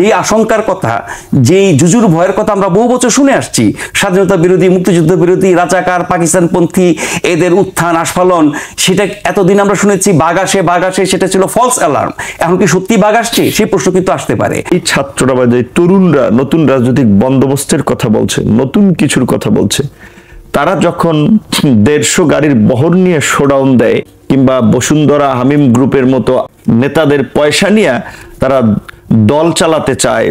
এই আশঙ্কার কথা, যেই জুজুর ভয়ের কথা আমরা বহু বছর শুনে আসছি, স্বাধীনতা বিরোধী, মুক্তিযুদ্ধ বিরোধী, রাজাকার, পাকিস্তানপন্থী, এদের উত্থান আস্ফালন, সেটা এতদিন আমরা শুনেছি বাঘ আসে, সেটা ছিল ফলস অ্যালার্ম। এখন কি সত্যি বাঘ আসছে? সেই প্রশ্ন কিন্তু আসতে পারে। এই ছাত্ররা বা যে তরুণরা নতুন রাজনৈতিক বন্দোবস্তের কথা বলছে, নতুন কিছুর কথা বলছে, তারা যখন 150 গাড়ির বহর নিয়ে শোডাউন দেয়, কিংবা বসুন্ধরা হামিম গ্রুপের মতো নেতাদের পয়সা নিয়ে তারা দল চালাতে চায়,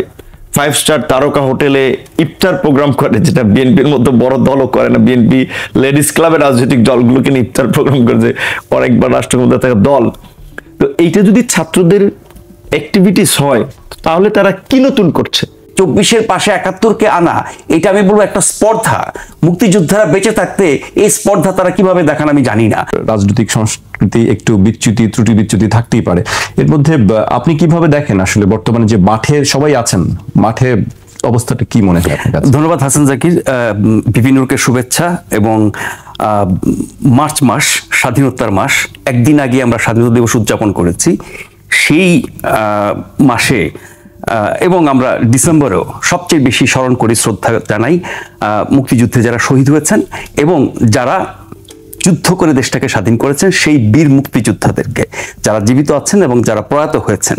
5 স্টার তারকা হোটেলে ইফতার প্রোগ্রাম করে, যেটা বিএনপির মতো বড় দলও করে না। বিএনপি লেডিস ক্লাবের রাজনৈতিক দলগুলোকে নিয়ে ইফতার প্রোগ্রাম করেছে, অনেকবার রাষ্ট্রক্ষমতা থাকা দল। তো এইটা যদি ছাত্রদের অ্যাক্টিভিটিস হয়, তাহলে তারা কি নতুন করছে? 24-এর পাশে 71-কে আনা, এটা আমি বলবো একটা স্পর্ধা। মুক্তিযোদ্ধারা বেঁচে থাকতে এই স্পর্ধা তারা কিভাবে দেখান আমি জানি না। রাজনৈতিক সংস্কৃতি একটু ত্রুটি বিচ্যুতি থাকতেই পারে। এর মধ্যে আপনি কিভাবে দেখেন আসলে বর্তমানে যে মাঠে সবাই আছেন, মাঠে অবস্থাটা কি মনে হয় আপনার কাছে? ধন্যবাদ হাসান জাকির, বিপিনুরকে শুভেচ্ছা। এবং মার্চ মাস, স্বাধীনতার মাস, একদিন আগে আমরা স্বাধীনতা দিবস উদযাপন করেছি। সেই মাসে এবং আমরা ডিসেম্বরেও সবচেয়ে বেশি স্মরণ করি, শ্রদ্ধা জানাই মুক্তিযুদ্ধে যারা শহীদ হয়েছেন এবং যারা যুদ্ধ করে দেশটাকে স্বাধীন করেছেন, সেই বীর মুক্তিযোদ্ধাদেরকে, যারা জীবিত আছেন এবং যারা প্রয়াত হয়েছেন।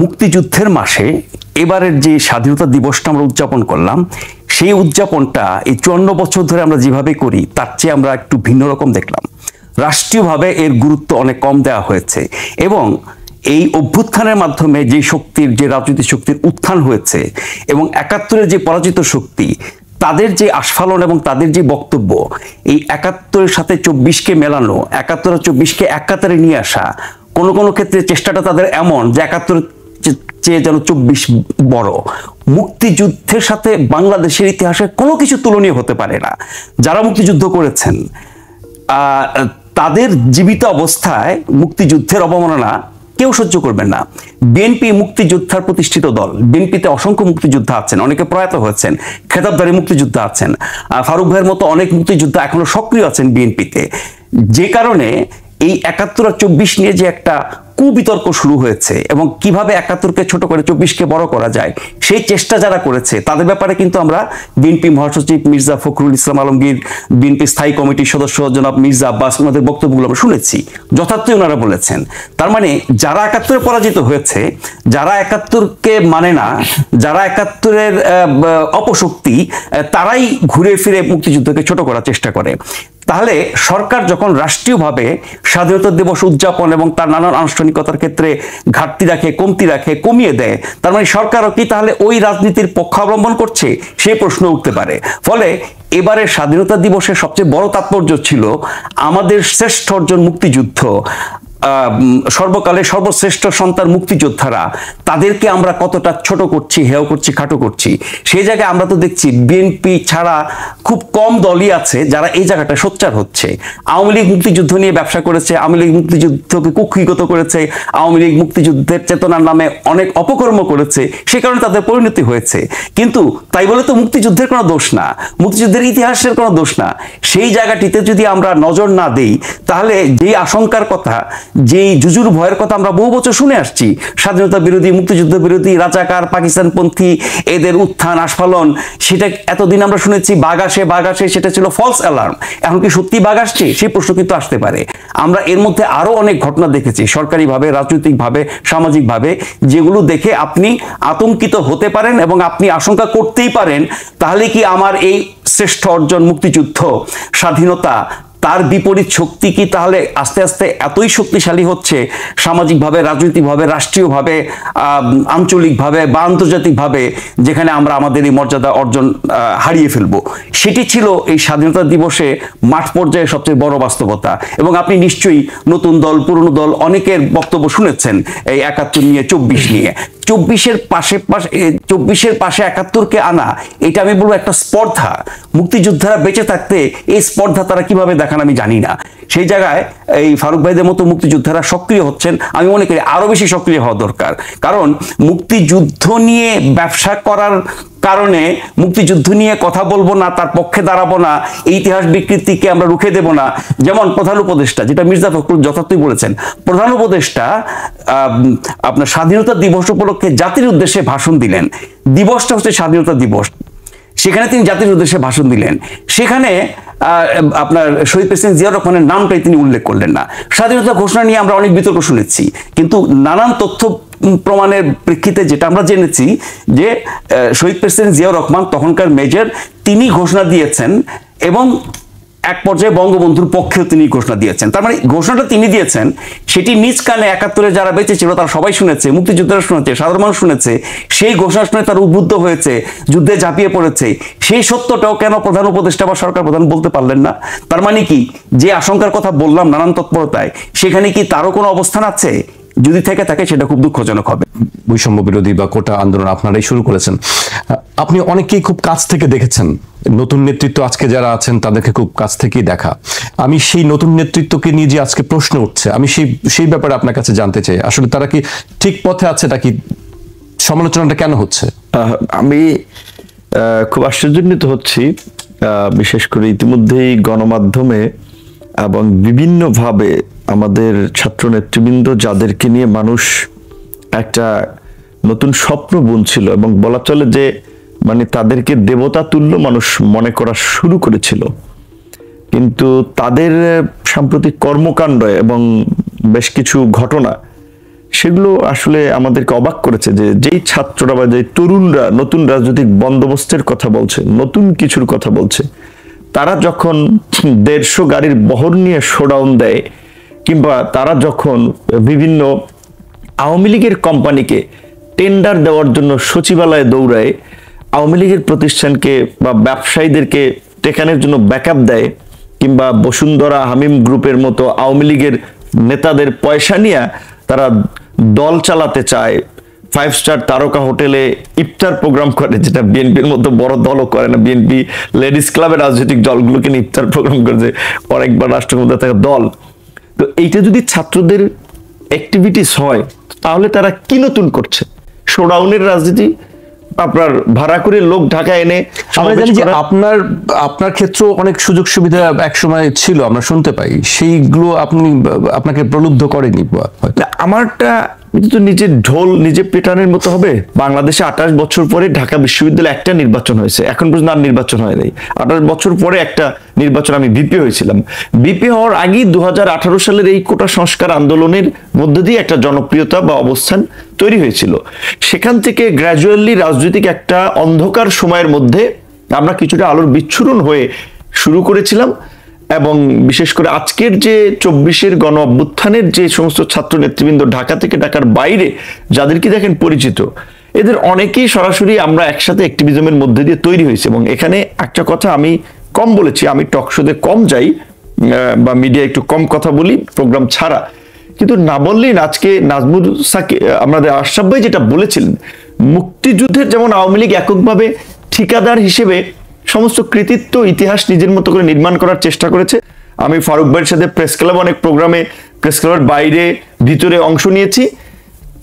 মুক্তিযুদ্ধের মাসে এবারের যে স্বাধীনতা দিবসটা আমরা উদযাপন করলাম, সেই উদযাপনটা এই 54 বছর ধরে আমরা যেভাবে করি তার চেয়ে আমরা একটু ভিন্ন রকম দেখলাম। রাষ্ট্রীয়ভাবে এর গুরুত্ব অনেক কম দেওয়া হয়েছে এবং এই অভ্যুত্থানের মাধ্যমে যে শক্তির, যে রাজনৈতিক শক্তির উত্থান হয়েছে এবং 71-এর যে পরাজিত শক্তি, তাদের যে আস্ফালন এবং তাদের যে বক্তব্য, এই 71-এর সাথে 24-কে মেলানো, 71 আর 24-কে এক কাতারে নিয়ে আসা, কোনো কোনো ক্ষেত্রে চেষ্টাটা তাদের এমন যে 71-এর চেয়ে যেন 24 বড়। মুক্তিযুদ্ধের সাথে বাংলাদেশের ইতিহাসে কোনো কিছু তুলনীয় হতে পারে না। যারা মুক্তিযুদ্ধ করেছেন তাদের জীবিত অবস্থায় মুক্তিযুদ্ধের অবমাননা কেউ সহ্য করবেন না। বিএনপি মুক্তিযোদ্ধার প্রতিষ্ঠিত দল, বিএনপিতে অসংখ্য মুক্তিযোদ্ধা আছেন, অনেকে প্রয়াত হয়েছেন, খেতাবদারী মুক্তিযোদ্ধা আছেন, ফারুক ভাইয়ের মতো অনেক মুক্তিযোদ্ধা এখনো সক্রিয় আছেন বিএনপিতে। যে কারণে এই 71 আর 24 নিয়ে যে একটা কুবিতর্ক শুরু হয়েছে এবং কিভাবে 71-কে ছোট করে 24-কে বড় করা যায়, সেই চেষ্টা যারা করেছে তাদের ব্যাপারে কিন্তু আমরা বিএনপি মহাসচিব মির্জা ফখরুল ইসলাম আলমগীর, বিএনপি স্থায়ী কমিটির সদস্য জনাব মির্জা আব্বাস, ওনাদের বক্তব্যগুলো আমরা শুনেছি, যথার্থই ওনারা বলেছেন। তার মানে যারা 71-এ পরাজিত হয়েছে, যারা 71-কে মানে না, যারা 71-এর অপশক্তি, তারাই ঘুরে ফিরে মুক্তিযুদ্ধকে ছোট করার চেষ্টা করে। তাহলে সরকার যখন রাষ্ট্রীয়ভাবে স্বাধীনতা দিবস উদযাপন এবং তার নানান আনুষ্ঠানিকতার ক্ষেত্রে ঘাটতি রাখে, কমতি রাখে, কমিয়ে দেয়, তার মানে সরকারও কি তাহলে ওই রাজনীতির পক্ষ অবলম্বন করছে? সেই প্রশ্ন উঠতে পারে। ফলে এবারে স্বাধীনতা দিবসের সবচেয়ে বড় তাৎপর্য ছিল আমাদের শ্রেষ্ঠ অর্জন মুক্তিযুদ্ধ, সর্বকালের সর্বশ্রেষ্ঠ সন্তান মুক্তিযোদ্ধারা, তাদেরকে আমরা কতটা ছোট করছি, হেয় করছি, খাটো করছি। সেই জায়গায় আমরা তো দেখছি বিএনপি ছাড়া খুব কম দলই আছে যারা এই জায়গাটা সোচ্চার হচ্ছে। আওয়ামী লীগ মুক্তিযুদ্ধ নিয়ে ব্যবসা করেছে, আওয়ামী লীগ মুক্তিযুদ্ধকে কুক্ষিগত করেছে, আওয়ামী লীগ মুক্তিযুদ্ধের চেতনার নামে অনেক অপকর্ম করেছে, সে কারণে তাদের পরিণতি হয়েছে। কিন্তু তাই বলে তো মুক্তিযুদ্ধের কোনো দোষ না, মুক্তিযুদ্ধের ইতিহাসের কোনো দোষ না। সেই জায়গাটিতে যদি আমরা নজর না দেই, তাহলে যেই আশঙ্কার কথা, যেই জুজুর ভয়ের কথা আমরা বহু বছর শুনে আসছি, স্বাধীনতা বিরোধী, মুক্তিযুদ্ধ বিরোধী, রাজাকার, পাকিস্তানপন্থী, এদের উত্থান আস্ফালন, সেটা এতদিন আমরা শুনেছি বাঘ আসে, সেটা ছিল ফলস অ্যালার্ম। এখন কি সত্যি বাঘ আসছে? সেই প্রশ্ন কিন্তু আসতে পারে। আমরা এর মধ্যে আরো অনেক ঘটনা দেখেছি, সরকারিভাবে, রাজনৈতিকভাবে, সামাজিকভাবে, যেগুলো দেখে আপনি আতঙ্কিত হতে পারেন এবং আপনি আশঙ্কা করতেই পারেন, তাহলে কি আমার এই শ্রেষ্ঠ অর্জন মুক্তিযুদ্ধ, স্বাধীনতা, তার বিপরীত শক্তি কি তাহলে আস্তে আস্তে এতই শক্তিশালী হচ্ছে সামাজিকভাবে, রাজনৈতিকভাবে, রাষ্ট্রীয়ভাবে, আঞ্চলিকভাবে বা আন্তর্জাতিকভাবে, যেখানে আমরা আমাদের এই মর্যাদা অর্জন হারিয়ে ফেলবো? সেটি ছিল এই স্বাধীনতা দিবসে মাঠ পর্যায়ে সবচেয়ে বড় বাস্তবতা। এবং আপনি নিশ্চয়ই নতুন দল, পুরনো দল অনেকের বক্তব্য শুনেছেন এই 71 নিয়ে, 24 নিয়ে। 24-এর পাশে 71-কে আনা, এটা আমি বলবো একটা স্পর্ধা। মুক্তিযোদ্ধারা বেঁচে থাকতে এই স্পর্ধা তারা কিভাবে দেখান কিনা আমি জানি না। সেই জায়গায় এই ফারুক ভাইদের মতো মুক্তিযোদ্ধারা সক্রিয় হচ্ছেন, আমি মনে করি আরো বেশি সক্রিয় হওয়া দরকার। কারণ মুক্তিযুদ্ধ নিয়ে ব্যবসা করার কারণে মুক্তিযুদ্ধ নিয়ে কথা বলবো না, তার পক্ষে দাঁড়াবো না, এই ইতিহাস বিকৃতিকে আমরা রুখে দেব না। যেমন প্রধান উপদেষ্টা, যেটা মির্জা ফখরুল যথার্থই বলেছেন, প্রধান উপদেষ্টা আপনার স্বাধীনতা দিবস উপলক্ষে জাতির উদ্দেশ্যে ভাষণ দিলেন। দিবসটা হচ্ছে স্বাধীনতা দিবস, সেখানে তিনি জাতির উদ্দেশ্যে ভাষণ দিলেন, সেখানে আপনার শহীদ প্রেসিডেন্ট জিয়াউর রহমানের নামটাই তিনি উল্লেখ করলেন না। স্বাধীনতা ঘোষণা নিয়ে আমরা অনেক বিতর্ক শুনেছি, কিন্তু নানান তথ্য প্রমাণের প্রেক্ষিতে যেটা আমরা জেনেছি যে শহীদ প্রেসিডেন্ট জিয়াউর রহমান তখনকার মেজর, তিনি ঘোষণা দিয়েছেন এবং এক পর্যায়ে বঙ্গবন্ধুর পক্ষেও তিনি ঘোষণা দিয়েছেন। তার মানে ঘোষণাটা তিনি দিয়েছেন, সেটি নিজ কানে ৭১-এ যারা বেঁচে ছিল তারা সবাই শুনেছে, মুক্তিযোদ্ধারা শুনেছে, সাধারণ মানুষ শুনেছে। সেই ঘোষণা শুনে তারা উদ্বুদ্ধ হয়েছে, যুদ্ধে ঝাঁপিয়ে পড়েছে। সেই সত্যটাও কেন প্রধান উপদেষ্টা বা সরকার প্রধান বলতে পারলেন না? তার মানে কি, যে আশঙ্কার কথা বললাম নানান তৎপরতায়, সেখানে কি তারও কোনো অবস্থান আছে? যদি থেকে থাকে সেটা খুব দুঃখজনক হবে। বৈষম্য বিরোধী বা কোটা আন্দোলন আপনারাই শুরু করেছেন, আপনি অনেকেই খুব কাছ থেকে দেখেছেন। নতুন নেতৃত্ব আজকে যারা আছেন তাদেরকে খুব কাছ থেকেই দেখা। আমি সেই নতুন নেতৃত্বকে নিয়ে যে আজকে প্রশ্ন উঠছে, আমি সেই ব্যাপারে আপনার কাছে জানতে চাই, আসলে তারা কি ঠিক পথে আছে নাকি সমালোচনাটা কেন হচ্ছে? আমি খুব আশ্চর্যান্বিত হচ্ছি, বিশেষ করে ইতিমধ্যেই গণমাধ্যমে এবং বিভিন্নভাবে আমাদের ছাত্র নেতৃবৃন্দ, যাদেরকে নিয়ে মানুষ একটা নতুন স্বপ্ন বুনছিল এবং বলা চলে যে মানে তাদেরকে দেবতা তুল্য মানুষ মনে করা শুরু করেছিল, কিন্তু তাদের সাম্প্রতিক কর্মকাণ্ড এবং বেশ কিছু ঘটনা, সেগুলো আসলে আমাদেরকে অবাক করেছে। যে যেই ছাত্ররা বা যেই তরুণরা নতুন রাজনৈতিক বন্দোবস্তের কথা বলছে, নতুন কিছুর কথা বলছে, তারা যখন ১৫০ গাড়ির বহর নিয়ে শোডাউন দেয়, কিংবা তারা যখন বিভিন্ন আওয়ামী লীগের কোম্পানিকে টেন্ডার দেওয়ার জন্য সচিবালয়ে দৌড়ায়, আওয়ামী লীগের প্রতিষ্ঠানকে বা ব্যবসায়ীদেরকে টেকানোর জন্য ব্যাকআপ দেয়, কিংবা বসুন্ধরা হামিম গ্রুপের মতো আওয়ামী লীগের নেতাদের পয়সা নিয়ে তারা দল চালাতে চায়, 5 স্টার তারকা হোটেলে ইফতার প্রোগ্রাম করে, যেটা বিএনপির মতো বড় দলও করে না। বিএনপি লেডিস ক্লাবের রাজনৈতিক দলগুলোকে নিয়ে ইফতার প্রোগ্রাম করেছে, অনেকবার রাষ্ট্রক্ষমতা থাকা দল। তো এইটা যদি ছাত্রদের অ্যাক্টিভিটিস হয়, তাহলে তারা কি নতুন করছে? শোডাউনের রাজনীতি, আপনার ভাড়া করে লোক ঢাকায় এনে। আমরা জানি যে আপনার ক্ষেত্রে অনেক সুযোগ সুবিধা একসময় ছিল, আমরা শুনতে পাই, সেইগুলো আপনাকে প্রলুব্ধ করেনি? আমারটা তো নিজের ঢোল নিজে পেটানোর মতো হবে। বাংলাদেশে ২৮ বছর পরে ঢাকা বিশ্ববিদ্যালয়ে একটা নির্বাচন হয়েছে, এখন পর্যন্ত আর নির্বাচন হয় নাই। ২৮ বছর পরে একটা নির্বাচন, আমি বিপি হয়েছিলাম। বিপি হওয়ার আগেই ২০১৮ সালের এই কোটা সংস্কার আন্দোলনের মধ্যে দিয়ে একটা জনপ্রিয়তা বা অবস্থান তৈরি হয়েছিল। সেখান থেকে গ্র্যাজুয়ালি রাজনৈতিক একটা অন্ধকার সময়ের মধ্যে আমরা কিছুটা আলোর বিচ্ছুরণ হয়ে শুরু করেছিলাম। এবং বিশেষ করে আজকের যে ২৪-এর গণ অভ্যুত্থানের যে সমস্ত ছাত্র নেতৃবৃন্দ ঢাকা থেকে ঢাকার বাইরে যাদেরকে দেখেন পরিচিত, এদের অনেকেই সরাসরি আমরা একসাথে অ্যাক্টিভিজমের মধ্যে দিয়ে তৈরি হয়েছে। এবং এখানে একটা কথা আমি কম বলেছি, আমি টক শোতে কম যাই বা মিডিয়া একটু কম কথা বলি প্রোগ্রাম ছাড়া, কিন্তু না বললেই না। আজকে নাজমুল সাকিব, আমাদের আশরাফ ভাই যেটা বলেছিলেন, মুক্তিযুদ্ধের যেমন আওয়ামী লীগ এককভাবে ঠিকাদার হিসেবে সমস্ত কৃতিত্ব ইতিহাস নিজের মতো করে নির্মাণ করার চেষ্টা করেছে। আমি ফারুক ভাইয়ের সাথে প্রেস ক্লাব অনেক প্রোগ্রামে, প্রেস ক্লাবের বাইরে ভিতরে অংশ নিয়েছি।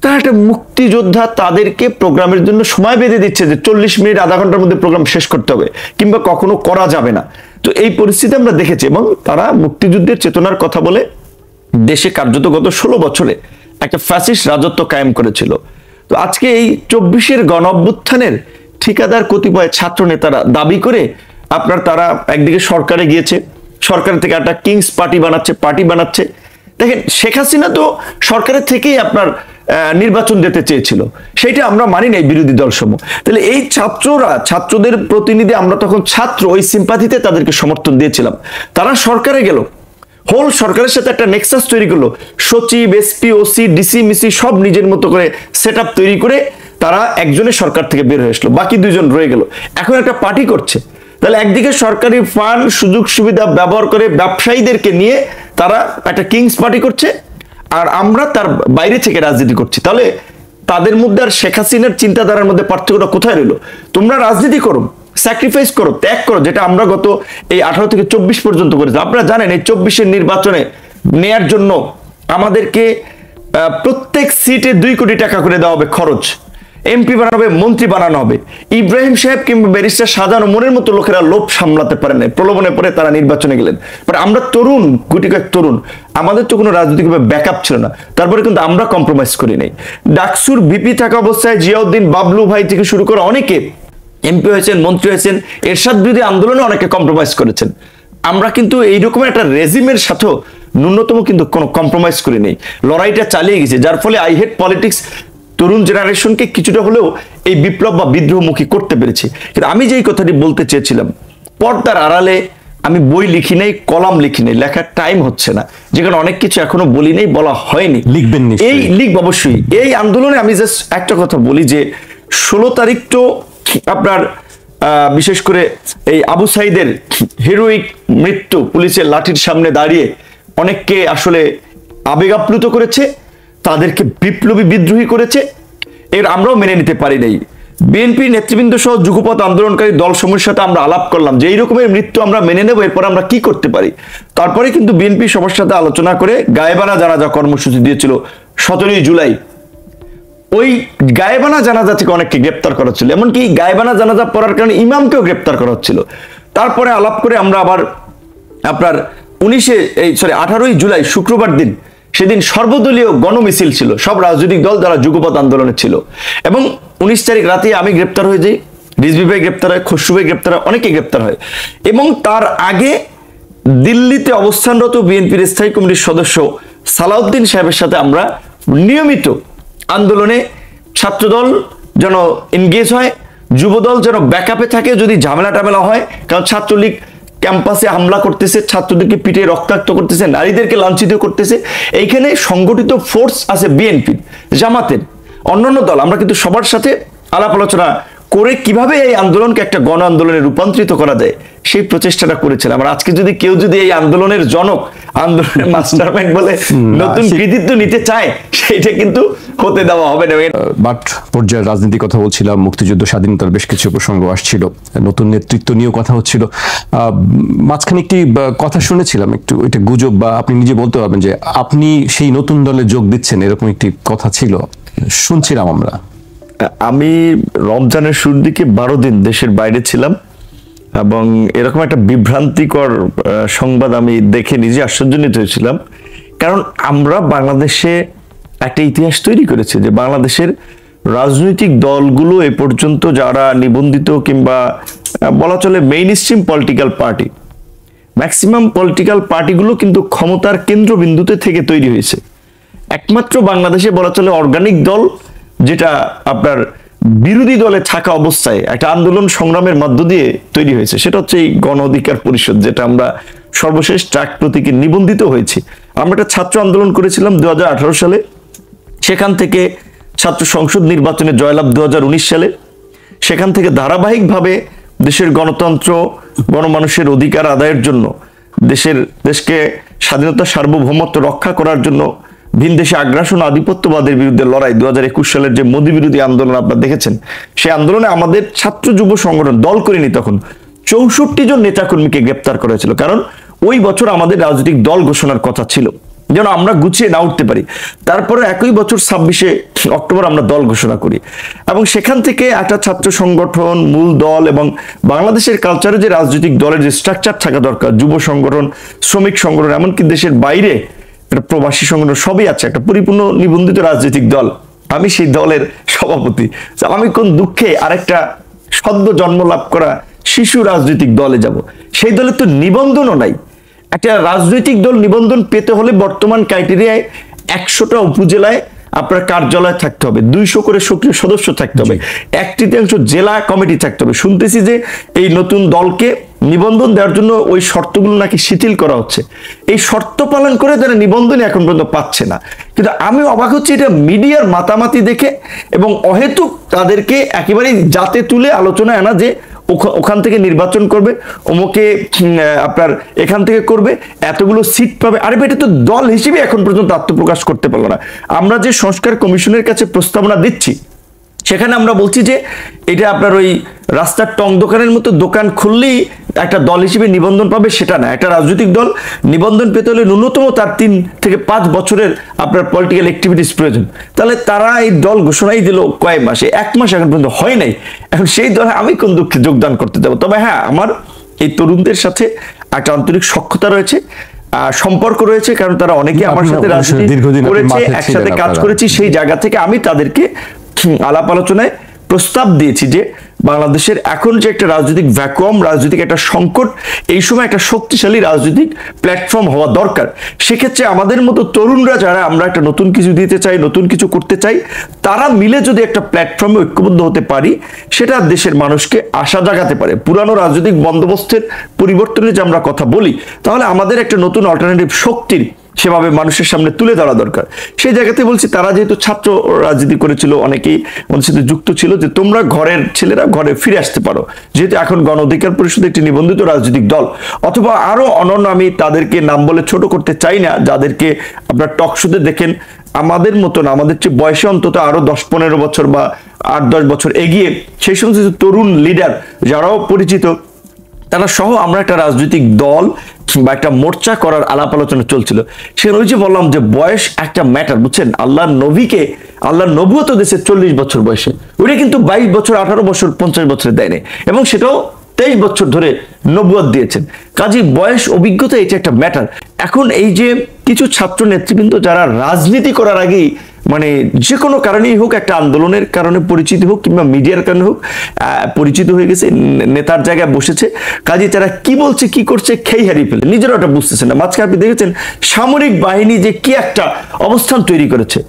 তারা একটা মুক্তিযোদ্ধা, তাদেরকে প্রোগ্রামের জন্য সময় বেঁধে দিচ্ছে যে ৪০ মিনিট আধা ঘন্টার মধ্যে প্রোগ্রাম শেষ করতে হবে, কিংবা কখনো করা যাবে না। তো এই পরিস্থিতি আমরা দেখেছি, এবং তারা মুক্তিযুদ্ধের চেতনার কথা বলে দেশে কার্যত গত ১৬ বছরে একটা ফ্যাসিস্ট রাজত্ব কায়েম করেছিল। তো আজকে এই ২৪-এর গণ অভ্যুত্থানের ঠিকাদার কতিপয় ছাত্র নেতারা দাবি করে তারা একদিকে সরকারে গিয়েছে, সরকার থেকে একটা কিংস পার্টি বানাচ্ছে। দেখেন, শেখ হাসিনা তো সরকারের থেকেই নির্বাচন দিতে চেয়েছিল, সেটা আমরা মানি নাই বিরোধী দল সমূহ। তাহলে এই ছাত্রদের প্রতিনিধি, আমরা তখন ছাত্র, ওই সিম্পাথিতে তাদেরকে সমর্থন দিয়েছিলাম। তারা সরকারে গেল, হোল সরকারের সাথে একটা নেক্সাস তৈরি করলো, সচিব, এসপি, ওসি, ডিসি, মিসি সব নিজের মতো করে সেট আপ তৈরি করে তারা একজনের সরকার থেকে বের হয়ে আসলো, বাকি ২ জন রয়ে গেল। এখন একটা পার্টি করছে। তাহলে একদিকে সরকারি ফান্ড, সুযোগ সুবিধা ব্যবহার করে ব্যবসায়ীদেরকে নিয়ে তারা একটা কিংস পার্টি করছে, আর আমরা তার বাইরে থেকে রাজনীতি করছি। তাহলে তাদের মধ্যে আর শেখ হাসিনার চিন্তাধারার মধ্যে পার্থক্যটা কোথায় রইল? তোমরা রাজনীতি করো, স্যাক্রিফাইস করো, ত্যাগ করো, যেটা আমরা গত এই 18 থেকে 24 পর্যন্ত করেছি। আপনারা জানেন এই 24-এর নির্বাচনে নেয়ার জন্য আমাদেরকে প্রত্যেক সিটে 2 কোটি টাকা করে দেওয়া হবে খরচ, এমপি বানানো হবে, মন্ত্রী বানানো হবে। ইব্রাহিম সাহেব কিংবা ব্যারিস্টার সাজানো মনের মতো লোকেরা লোভ সামলাতে পারে না, প্রলোভনে পড়ে তারা নির্বাচনে গেলেন। বাট আমরা তরুণ, গুটি কয়েক তরুণ, আমাদের তো কোনো রাজনৈতিকভাবে ব্যাকআপ ছিল না, তারপরে কিন্তু আমরা কম্প্রোমাইজ করি নাই। ডাকসুর ভিপি থাকা অবস্থায় জিয়াউদ্দিন, বাবলু ভাই থেকে শুরু করে অনেকে এমপি হয়েছেন, মন্ত্রী হয়েছেন, এরশাদ বিরোধী আন্দোলনে অনেকে কম্প্রোমাইজ করেছেন। আমরা কিন্তু এইরকম একটা রেজিমের সাথেও ন্যূনতম কিন্তু কোনো কম্প্রোমাইজ করি নেই, লড়াইটা চালিয়ে গেছে। যার ফলে আই হেট পলিটিক্স তরুণ জেনারেশনকে কিছুটা হলেও এই বিপ্লব বা বিদ্রোহমুখী করতে পেরেছি। কিন্তু আমি যেই কথাটি বলতে চেয়েছিলাম, পর্দার আড়ালে আমি বই লিখি নাই, কলাম লিখি নাই, লেখার টাইম হচ্ছে না, যেখানে অনেক কিছু এখনো বলি নেই, বলা হয়নি। লিখবেন নিশ্চয়ই। এই লিখব অবশ্যই। এই আন্দোলনে আমি জাস্ট একটা কথা বলি যে 16 তারিখ তো আপনার বিশেষ করে এই আবু সাইদের হিরোইক মৃত্যু, পুলিশের লাঠির সামনে দাঁড়িয়ে অনেককে আসলে আবেগ আপ্লুত করেছে, তাদেরকে বিপ্লবী বিদ্রোহী করেছে, এর আমরাও মেনে নিতে পারি নাই। বিএনপি নেতৃবৃন্দ সহ যুগপৎ আন্দোলনকারী দলসমূহের সাথে আমরা আলাপ করলাম যে এই রকমের মৃত্যু আমরা মেনে নেব, এরপর আমরা কি করতে পারি। তারপরে কিন্তু বিএনপি সবার সাথে আলোচনা করে গায়েবানা জানাজা কর্মসূচি দিয়েছিল 17 জুলাই। ওই গায়েবানা জানাজা থেকে অনেককে গ্রেপ্তার করা হচ্ছিল, এমনকি গায়েবানা জানাজা পড়ার কারণে ইমামকেও গ্রেপ্তার করা হচ্ছিল। তারপরে আলাপ করে আমরা আবার আপনার 18 জুলাই শুক্রবার দিন, সেদিন সর্বদলীয় গণমিছিল ছিল, সব রাজনৈতিক দল যারা যুগপৎ আন্দোলনে ছিল। এবং 19 তারিখ রাতে আমি গ্রেপ্তার হয়ে যাই, রিজভী ভাই গ্রেপ্তার হয়, খসরু ভাই গ্রেপ্তার হয়, অনেকে গ্রেপ্তার হয়। এবং তার আগে দিল্লিতে অবস্থানরত বিএনপির স্থায়ী কমিটির সদস্য সালাউদ্দিন সাহেবের সাথে আমরা নিয়মিত আন্দোলনে ছাত্রদল যেন এনগেজ হয়, যুবদল যেন ব্যাকআপে থাকে যদি ঝামেলা টামেলা হয়। কারণ ছাত্রলীগ ক্যাম্পাসে হামলা করতেছে, ছাত্রদেরকে পিটে রক্তাক্ত করতেছে, নারীদেরকে লাঞ্ছিত করতেছে। এইখানে সংগঠিত ফোর্স আছে বিএনপির, জামাতের, অন্যান্য দল। আমরা কিন্তু সবার সাথে আলাপ আলোচনা করে কিভাবে এই আন্দোলনকে একটা গণ আন্দোলনে রূপান্তরিত করা যায় সেই প্রচেষ্টাটা করেছিলাম। আর আজকে যদি কেউ যদি এই আন্দোলনের জনক, আন্দোলনের মাস্টারমাইন্ড বলে নতুন কৃতিত্ব নিতে চায়, সেইটা কিন্তু হতে দেওয়া হবে না। মাঠ পর্যায়ের রাজনীতির কথা বলছিলাম, মুক্তিযুদ্ধ, স্বাধীনতার বেশ কিছু প্রসঙ্গ আসছিল, নতুন নেতৃত্ব নিয়েও কথা হচ্ছিল। মাঝখানে একটি কথা শুনেছিলাম, একটু এটা গুজব বা আপনি নিজে বলতে পারবেন যে আপনি সেই নতুন দলে যোগ দিচ্ছেন, এরকম একটি কথা ছিল, শুনছিলাম আমরা। আমি রমজানের শুরুর দিকে 12 দিন দেশের বাইরে ছিলাম এবং এরকম একটা বিভ্রান্তিকর সংবাদ আমি দেখে নিজে আশ্চর্যান্বিত হয়েছিলাম। কারণ আমরা বাংলাদেশে একটা ইতিহাস তৈরি করেছি যে বাংলাদেশের রাজনৈতিক দলগুলো এ পর্যন্ত যারা নিবন্ধিত কিংবা বলা চলে mainstream political party, maximum political পার্টিগুলো কিন্তু ক্ষমতার কেন্দ্রবিন্দুতে থেকে তৈরি হয়েছে। একমাত্র বাংলাদেশে বলা চলে অর্গানিক দল যেটা আপনার বিরোধী দলে থাকা অবস্থায় একটা আন্দোলন সংগ্রামের মধ্য দিয়ে তৈরি হয়েছে, সেটা হচ্ছে এই গণ অধিকার পরিষদ, যেটা আমরা সর্বশেষ ট্রাক প্রতীকে নিবন্ধিত হয়েছি। আমরা একটা ছাত্র আন্দোলন করেছিলাম 2018 সালে, সেখান থেকে ছাত্র সংসদ নির্বাচনে জয়লাভ 2019 সালে, সেখান থেকে ধারাবাহিকভাবে দেশের গণতন্ত্র, গণমানুষের অধিকার আদায়ের জন্য, দেশকে স্বাধীনতা সার্বভৌমত্ব রক্ষা করার জন্য ভিন দেশে আগ্রাসন আধিপত্যবাদের বিরুদ্ধে লড়াই 2021 সালের যে মোদী বিরোধী আন্দোলন আপনারা দেখেছেন, সেই আন্দোলনে আমাদের ছাত্র যুব সংগঠন, দল করিনি তখন, 64 জন নেতাকর্মীকে গ্রেপ্তার করা হয়েছিল। কারণ ওই বছর আমাদের রাজনৈতিক দল ঘোষণার কথা ছিল যেন আমরা গুছিয়ে না উঠতে পারি। তারপরে একই বছর 26শে অক্টোবর আমরা দল ঘোষণা করি এবং সেখান থেকে একটা ছাত্র সংগঠন, মূল দল এবং বাংলাদেশের কালচারে যে রাজনৈতিক দলের যে স্ট্রাকচার থাকা দরকার, যুব সংগঠন, শ্রমিক সংগঠন, এমনকি দেশের বাইরে একটা প্রবাসী সংগঠন, সবই আছে, একটা পরিপূর্ণ নিবন্ধিত রাজনৈতিক দল। আমি সেই দলের সভাপতি। আমি কোন দুঃখে আরেকটা সদ্য জন্ম লাভ করা শিশু রাজনৈতিক দলে যাব? সেই দলে তো নিবন্ধনও নাই। একটা রাজনৈতিক দল নিবন্ধন পেতে হলে বর্তমান ক্রাইটেরিয়ায় 100টা উপজেলায় আপনার কার্যালয় থাকতে হবে, 200 করে সক্রিয় সদস্য থাকতে হবে, 1/3 জেলা কমিটি থাকতে হবে। শুনতেছি যে এই নতুন দলকে নিবন্ধন দেওয়ার জন্য ওই শর্তগুলো নাকি শিথিল করা হচ্ছে। এই শর্ত পালন করে তারা নিবন্ধন এখন পর্যন্ত পাচ্ছে না। কিন্তু আমি অবাক হচ্ছি এটা মিডিয়ার মাতামাতি দেখে এবং অহেতুক তাদেরকে একেবারেই জাতে তুলে আলোচনায় আনা যে ওখান থেকে নির্বাচন করবে, ওমকে আপনার এখান থেকে করবে, এতগুলো সিট পাবে। আরে এটা তো দল হিসেবে এখন পর্যন্ত আত্মপ্রকাশ করতে পারলো না। আমরা যে সংস্কার কমিশনের কাছে প্রস্তাবনা দিচ্ছি সেখানে আমরা বলছি যে এটা আপনার ওই রাস্তার টং দোকানের মতো দোকান খুললেই একটা দল হিসেবে নিবন্ধন পাবে, সেটা না। একটা রাজনৈতিক দল নিবন্ধন পেতে হলে ন্যূনতম তার 3 থেকে 5 বছরের আপনার পলিটিক্যাল অ্যাক্টিভিটিস প্রয়োজন। তাহলে তারা এই দল ঘোষণাই দিল কয়েক মাসে, 1 মাস এখন পর্যন্ত হয় নাই। এখন সেই দলে আমি কোন দুঃখে যোগদান করতে যাবো? তবে হ্যাঁ, আমার এই তরুণদের সাথে একটা আন্তরিক সখ্যতা রয়েছে, সম্পর্ক রয়েছে, কারণ তারা অনেকে আমার সাথে রাজনীতি করেছে, একসাথে কাজ করেছি। সেই জায়গা থেকে আমি তাদেরকে আলাপ আলোচনায় প্রস্তাব দিয়েছি যে বাংলাদেশের এখন যে একটা রাজনৈতিক ভ্যাকুয়াম, রাজনৈতিক একটা সংকট, এই সময় একটা শক্তিশালী রাজনৈতিক প্ল্যাটফর্ম হওয়া দরকার। সেক্ষেত্রে আমাদের মতো তরুণরা যারা আমরা একটা নতুন কিছু দিতে চাই, নতুন কিছু করতে চাই, তারা মিলে যদি একটা প্ল্যাটফর্মে ঐক্যবদ্ধ হতে পারি, সেটা দেশের মানুষকে আশা জাগাতে পারে। পুরানো রাজনৈতিক বন্দোবস্তের পরিবর্তনে যে আমরা কথা বলি, তাহলে আমাদের একটা নতুন অল্টারনেটিভ শক্তির সেভাবে মানুষের সামনে তুলে ধরা দরকার। সেই জায়গাতে বলছি, তারা যেহেতু ছাত্র রাজনীতি করেছিল, অনেকেই ওদের সাথে যুক্ত ছিল, যে তোমরা ঘরের ছেলেরা ঘরে ফিরে আসতে পারো, যেহেতু এখন গণ অধিকার পরিষদ একটি নিবন্ধিত রাজনৈতিক দল। অথবা আরো অনন্য, আমি তাদেরকে নাম বলে ছোট করতে চাই না, যাদেরকে আপনার টক শোতে দেখেন আমাদের মতন, আমাদের চেয়ে বয়সে অন্তত আরো 10-15 বছর বা 8-10 বছর এগিয়ে সেই সমস্ত তরুণ লিডার যারাও পরিচিত, তারা সহ আমরা একটা রাজনৈতিক দল বা একটা মোর্চা করার আলাপ আলোচনা চলছিল। সে ওই যে বললাম যে বয়স একটা ম্যাটার, বুঝছেন? আল্লাহর নবীকে, আল্লাহর নবুয়ত দিয়েছে 40 বছর বয়সে, ওটা কিন্তু 22 বছর, 18 বছর, 50 বছরে দেয়নি, এবং সেটাও 23 বছর ধরে নবুয়ত দিয়েছেন। কাজে বয়স, অভিজ্ঞতা, এটা একটা ম্যাটার। এখন এই যে কিছু ছাত্র নেতৃবৃন্দ যারা রাজনীতি করার আগেই মানে যে কোনো কারণেই হোক, একটা আন্দোলনের কারণে পরিচিত হোক কিংবা মিডিয়ার কারণে হোক, পরিচিত হয়ে গেছে, নেতার জায়গায় বসেছে, কাজে তারা কি বলছে কি করছে খেই হারিয়ে ফেলে, নিজেরা ওটা বুঝতেছে না। মাঝখানে আপনি দেখেছেন সামরিক বাহিনী যে কি একটা অবস্থান তৈরি করেছে,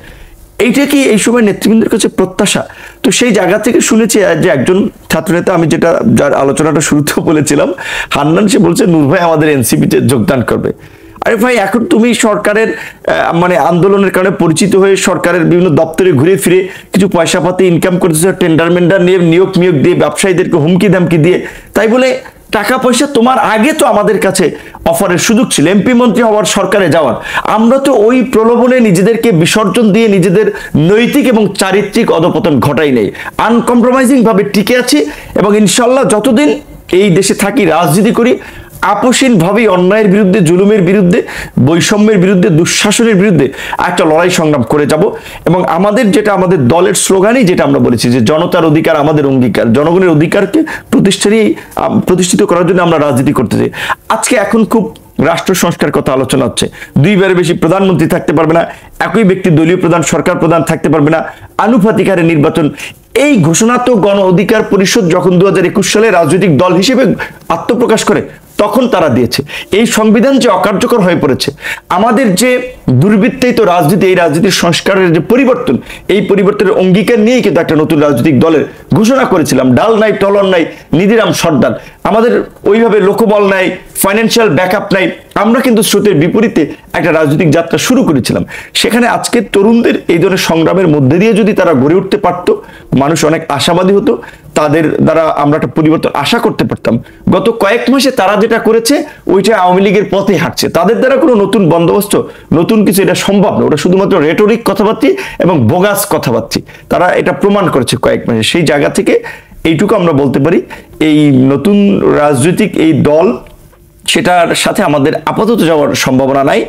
এইটা কি এই সময় নেতৃবৃন্দের কাছে প্রত্যাশা? তো সেই জায়গা থেকে শুনেছি যে একজন ছাত্রনেতা, আমি যেটা যার আলোচনাটা শুরুতেও বলেছিলাম, হান্নান, সে বলছে নূর ভাই আমাদের এনসিপিতে যোগদান করবে। আরে ভাই, এখন তুমি সরকারের মানে আন্দোলনের কারণে পরিচিত হয়ে সরকারের বিভিন্ন দপ্তরে ঘুরে ফিরে কিছু পয়সা পাতি ইনকাম করতেছো, টেন্ডার মেন্ডার নিয়ে নিয়োগ দিয়ে ব্যবসায়ীদেরকে হুমকি দামকি দিয়ে, তাই বলে টাকা পয়সা তোমার আগে তো আমাদের কাছে অফারের সুযোগ ছিল, এমপি মন্ত্রী হওয়ার, সরকারে যাওয়ার। আমরা তো ওই প্রলোভনে নিজেদেরকে বিসর্জন দিয়ে নিজেদের নৈতিক এবং চারিত্রিক অধপতন ঘটাই নেই, আনকম্প্রোমাইজিং ভাবে টিকে আছি, এবং ইনশাল্লাহ যতদিন এই দেশে থাকি, রাজনীতি করি, আপোষহীনভাবেই অন্যায়ের বিরুদ্ধে, জুলুমের বিরুদ্ধে, বৈষম্যের বিরুদ্ধে, দুঃশাসনের বিরুদ্ধে একটা লড়াই সংগ্রাম করে যাব। এবং আমাদের যেটা, আমাদের দলের স্লোগানই যেটা আমরা বলেছি যে জনতার অধিকার আমাদের অঙ্গীকার, জনগণের অধিকারকে প্রতিষ্ঠিত করার জন্য আমরা রাজনীতি করতে চাই। আজকে এখন খুব রাষ্ট্র সংস্কার কথা আলোচনা হচ্ছে, 2 বারের বেশি প্রধানমন্ত্রী থাকতে পারবে না, একই ব্যক্তি দলীয় প্রধান, সরকার প্রধান থাকতে পারবে না, আনুপাতিক হারে নির্বাচন। এই ঘোষণা তো গণ অধিকার পরিষদ যখন 2021 সালে রাজনৈতিক দল হিসেবে আত্মপ্রকাশ করে তখন তারা দিয়েছে। এই সংবিধান যে অকার্যকর হয়ে পড়েছে, আমাদের যে দুর্বৃত্তায়িত রাজনীতি, এই রাজনীতির সংস্কারের যে পরিবর্তন, এই পরিবর্তনের অঙ্গীকার নিয়েই কিন্তু একটা নতুন রাজনৈতিক দলের ঘোষণা করেছিলাম। ডাল নাই, টলন নাই, নিধিরাম সর্দার। আমাদের ওইভাবে লোকবল নাই, ফাইন্যান্সিয়াল ব্যাকআপ নাই, আমরা কিন্তু স্রোতের বিপরীতে একটা রাজনৈতিক যাত্রা শুরু করেছিলাম। সেখানে আজকে তরুণদের এই ধরনের সংগ্রামের মধ্যে দিয়ে যদি তারা গড়ে উঠতে পারতো, মানুষ অনেক আশাবাদী হতো, তাদের দ্বারা আমরা একটা পরিবর্তন আশা করতে পারতাম। গত কয়েক মাসে তারা যেটা করেছে, ওইটা আওয়ামী লীগের পথে হাঁটছে। তাদের দ্বারা কোনো নতুন বন্দোবস্ত, নতুন কিছু এটা সম্ভব না, ওটা শুধুমাত্র রেটরিক কথাবার্তা এবং বোগাস কথাবার্তা। তারা এটা প্রমাণ করেছে কয়েক মাসে। সেই জায়গা থেকে এইটুকু আমরা বলতে পারি, এই নতুন রাজনৈতিক এই দল, সেটার সাথে আমাদের আপাতত যাওয়ার সম্ভাবনা নাই।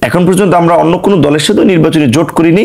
এখন পর্যন্ত আমরা অন্য কোনো দলের সাথে নির্বাচনী জোট করিনি।